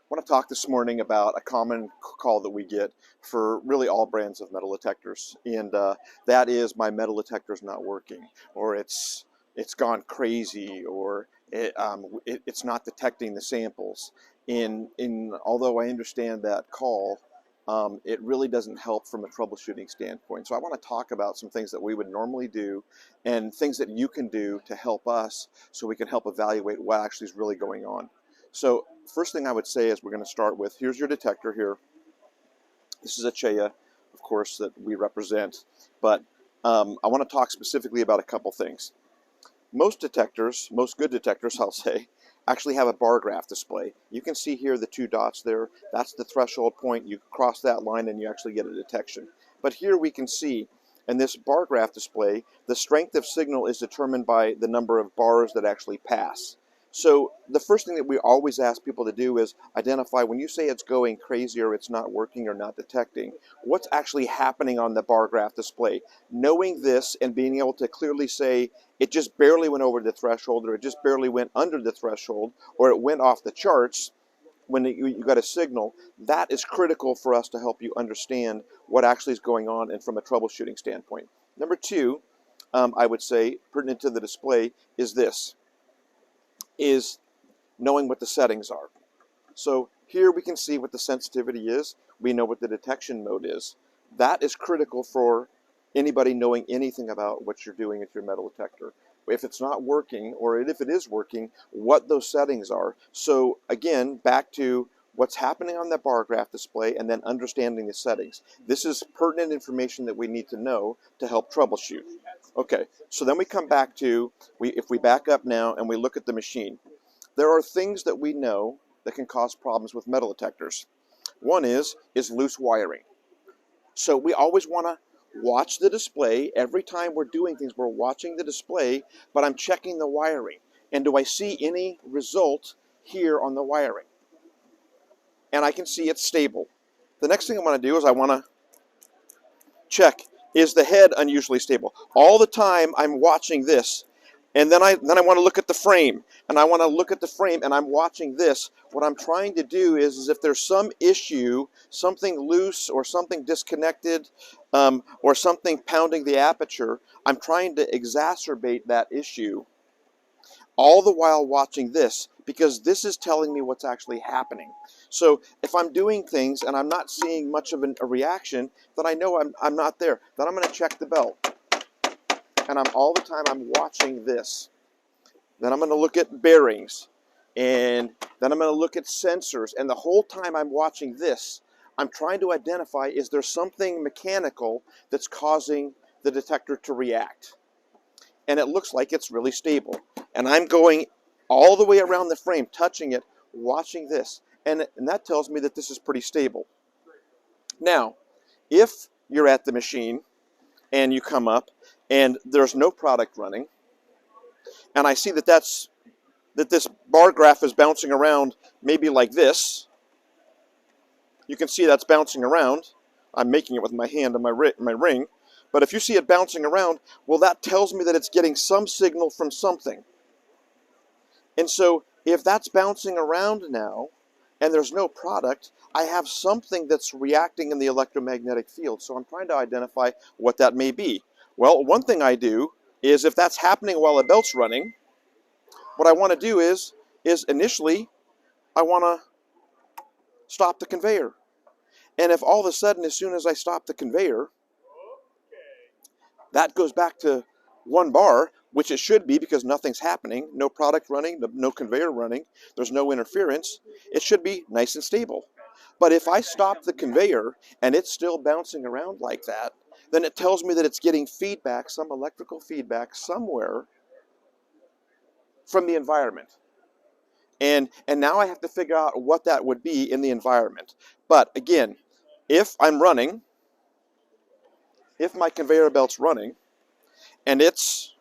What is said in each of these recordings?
I want to talk this morning about a common call that we get for really all brands of metal detectors, and that is my metal detector is not working, or it's gone crazy, or it's not detecting the samples. In although I understand that call, it really doesn't help from a troubleshooting standpoint. So I want to talk about some things that we would normally do, and things that you can do to help us, so we can help evaluate what actually is really going on. So first thing I would say is we're going to start with, here's your detector here. This is a Cheya, of course, that we represent, but I want to talk specifically about a couple things. Most detectors, most good detectors, I'll say, actually have a bar graph display. You can see here the two dots there. That's the threshold point. You cross that line and you actually get a detection. But here we can see in this bar graph display, the strength of signal is determined by the number of bars that actually pass. So the first thing that we always ask people to do is identify, when you say it's going crazy or it's not working or not detecting, what's actually happening on the bar graph display. Knowing this and being able to clearly say it just barely went over the threshold, or it just barely went under the threshold, or it went off the charts when you got a signal, that is critical for us to help you understand what actually is going on and from a troubleshooting standpoint. Number two, I would say, pertinent to the display, is this. Is knowing what the settings are. So here we can see what the sensitivity is. We know what the detection mode is. That is critical for anybody knowing anything about what you're doing with your metal detector. If it's not working, or if it is working, what those settings are. So again, back to what's happening on the bar graph display and then understanding the settings. This is pertinent information that we need to know to help troubleshoot. Okay, so then we come back to, if we back up now and we look at the machine, there are things that we know that can cause problems with metal detectors. One is loose wiring. So we always want to watch the display. Every time we're doing things, we're watching the display, but I'm checking the wiring. And do I see any result here on the wiring? And I can see it's stable. The next thing I want to do is I want to check, is the head unusually stable? All the time I'm watching this, and then I want to look at the frame, and I want to look at the frame, and I'm watching this. What I'm trying to do is if there's some issue, something loose or something disconnected, or something pounding the aperture, I'm trying to exacerbate that issue, all the while watching this, because this is telling me what's actually happening. So if I'm doing things and I'm not seeing much of a reaction, then I know I'm not there. Then I'm going to check the belt. And all the time I'm watching this. Then I'm going to look at bearings. And then I'm going to look at sensors. And the whole time I'm watching this, I'm trying to identify, is there something mechanical that's causing the detector to react? And it looks like it's really stable. And I'm going all the way around the frame, touching it, watching this. And that tells me that this is pretty stable. Now, if you're at the machine and you come up and there's no product running, and I see that this bar graph is bouncing around maybe like this, you can see that's bouncing around. I'm making it with my hand and my ring. But if you see it bouncing around, well, that tells me that it's getting some signal from something. And so if that's bouncing around now and there's no product, I have something that's reacting in the electromagnetic field. So I'm trying to identify what that may be. Well, one thing I do is, if that's happening while a belt's running, what I want to do is initially I want to stop the conveyor. And if all of a sudden, as soon as I stop the conveyor, that goes back to 1 bar, which it should be because nothing's happening, no product running, no conveyor running, there's no interference, it should be nice and stable. But if I stop the conveyor and it's still bouncing around like that, then it tells me that it's getting feedback, some electrical feedback somewhere from the environment. And now I have to figure out what that would be in the environment. But again, if I'm running, if my conveyor belt's running, and it's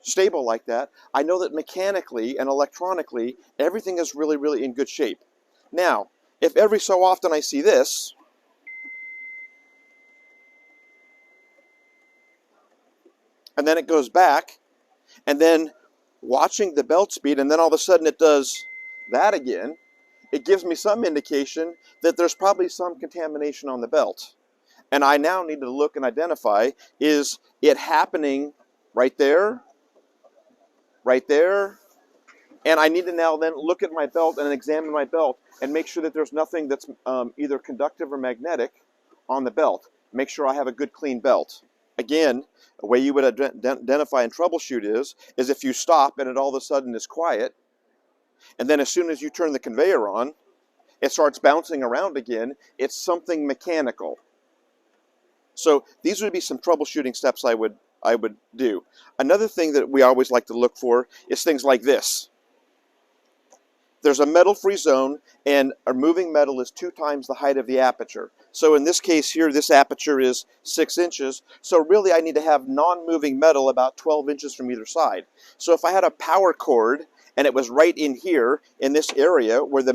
stable like that, I know that mechanically and electronically, everything is really, really in good shape. Now, if every so often I see this, and then it goes back, and then watching the belt speed, and then all of a sudden it does that again, it gives me some indication that there's probably some contamination on the belt. And I now need to look and identify, is it happening right there, right there? And I need to now then look at my belt and examine my belt and make sure that there's nothing that's either conductive or magnetic on the belt. Make sure I have a good clean belt. Again, a way you would identify and troubleshoot is if you stop and it all of a sudden is quiet, and then as soon as you turn the conveyor on, it starts bouncing around again. It's something mechanical. So these would be some troubleshooting steps I would do. Another thing that we always like to look for is things like this. There's a metal-free zone, and a moving metal is 2 times the height of the aperture. So in this case here, this aperture is 6 inches. So really I need to have non-moving metal about 12 inches from either side. So if I had a power cord and it was right in here in this area where the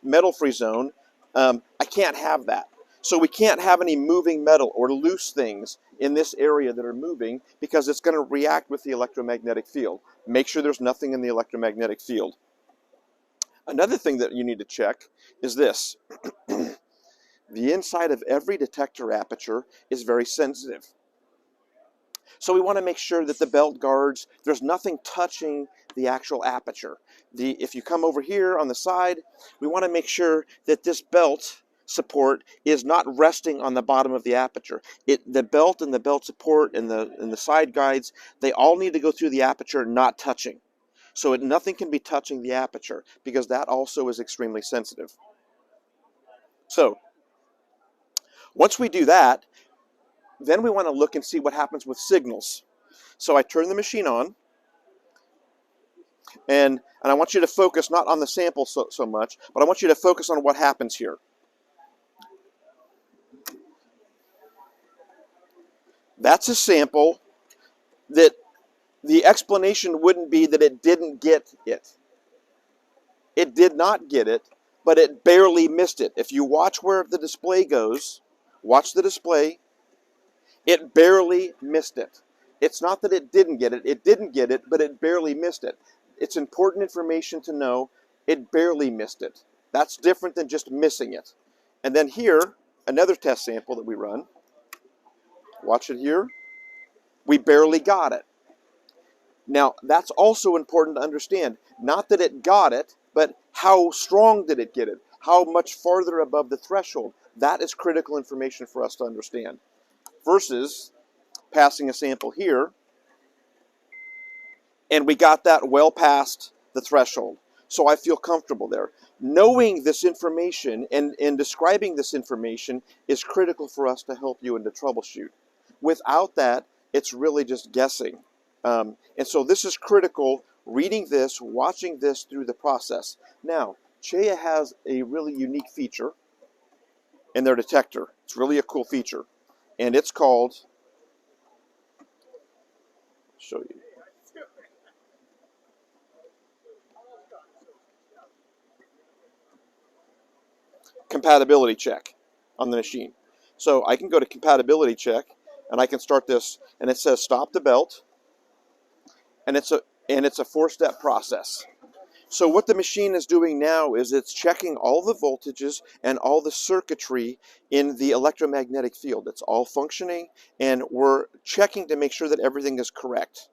metal-free zone, I can't have that. So we can't have any moving metal or loose things in this area that are moving because it's going to react with the electromagnetic field. Make sure there's nothing in the electromagnetic field. Another thing that you need to check is this. The inside of every detector aperture is very sensitive. So we want to make sure that the belt guards, there's nothing touching the actual aperture. If you come over here on the side, we want to make sure that this belt support is not resting on the bottom of the aperture. The belt and the belt support and the side guides, they all need to go through the aperture, not touching. So nothing can be touching the aperture because that also is extremely sensitive. So once we do that, then we want to look and see what happens with signals. So I turn the machine on, and I want you to focus not on the sample so much, but I want you to focus on what happens here. That's a sample that the explanation wouldn't be that it didn't get it. It did not get it, but it barely missed it. If you watch where the display goes, watch the display, it barely missed it. It's not that it didn't get it, but it barely missed it. It's important information to know it barely missed it. That's different than just missing it. And then here, another test sample that we run. Watch it here. We barely got it. Now, that's also important to understand. Not that it got it, but how strong did it get it? How much farther above the threshold? That is critical information for us to understand. Versus passing a sample here, and we got that well past the threshold. So I feel comfortable there. Knowing this information and describing this information is critical for us to help you and to troubleshoot. Without that, it's really just guessing. And so this is critical, reading this, watching this through the process. Now, Cheya has a really unique feature in their detector. It's really a cool feature. And it's called, I'll show you. Compatibility check on the machine. So I can go to compatibility check and I can start this, and it says stop the belt. And it's a 4-step process. So what the machine is doing now is it's checking all the voltages and all the circuitry in the electromagnetic field. It's all functioning, and we're checking to make sure that everything is correct.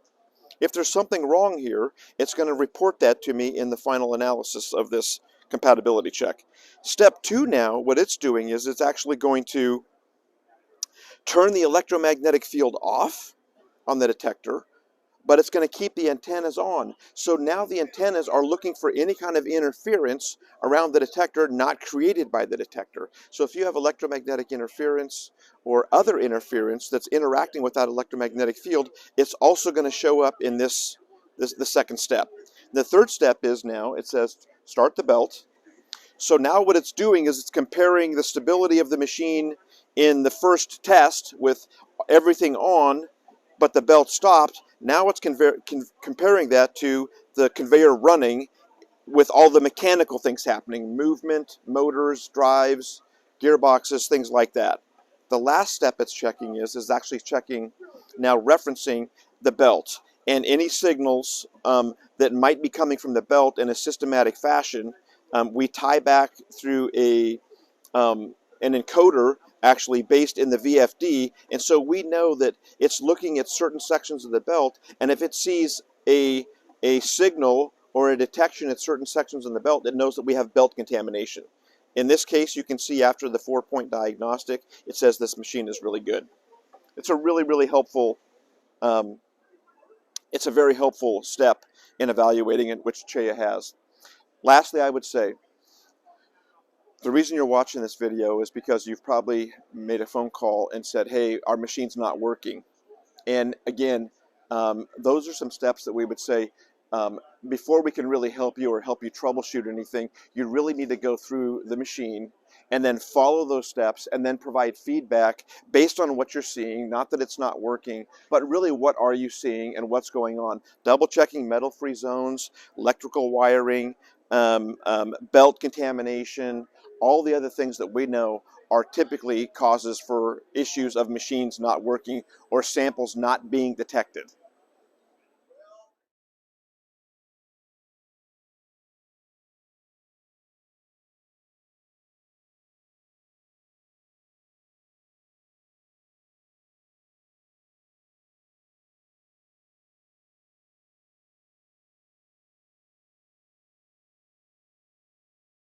If there's something wrong here, it's going to report that to me in the final analysis of this compatibility check. Step 2 now, what it's doing is it's actually going to turn the electromagnetic field off on the detector, but it's going to keep the antennas on. So now the antennas are looking for any kind of interference around the detector not created by the detector. So if you have electromagnetic interference or other interference that's interacting with that electromagnetic field, it's also going to show up in the second step. The third step is now it says start the belt. So now what it's doing is it's comparing the stability of the machine in the first test with everything on, but the belt stopped. Now it's comparing that to the conveyor running with all the mechanical things happening, movement, motors, drives, gearboxes, things like that. The last step it's checking is actually checking, now referencing the belt and any signals that might be coming from the belt in a systematic fashion We tie back through an encoder actually based in the VFD, and so we know that it's looking at certain sections of the belt, and if it sees a signal or a detection at certain sections in the belt, it knows that we have belt contamination. In this case, you can see after the 4-point diagnostic, it says this machine is really good. It's a really helpful. Um, it's a very helpful step in evaluating it, which Cheya has. Lastly, I would say the reason you're watching this video is because you've probably made a phone call and said, hey, our machine's not working. And again, those are some steps that we would say before we can really help you or help you troubleshoot anything, you really need to go through the machine and then follow those steps and then provide feedback based on what you're seeing. Not that it's not working, but really what are you seeing and what's going on. Double checking metal-free zones, electrical wiring, belt contamination, all the other things that we know are typically causes for issues of machines not working or samples not being detected.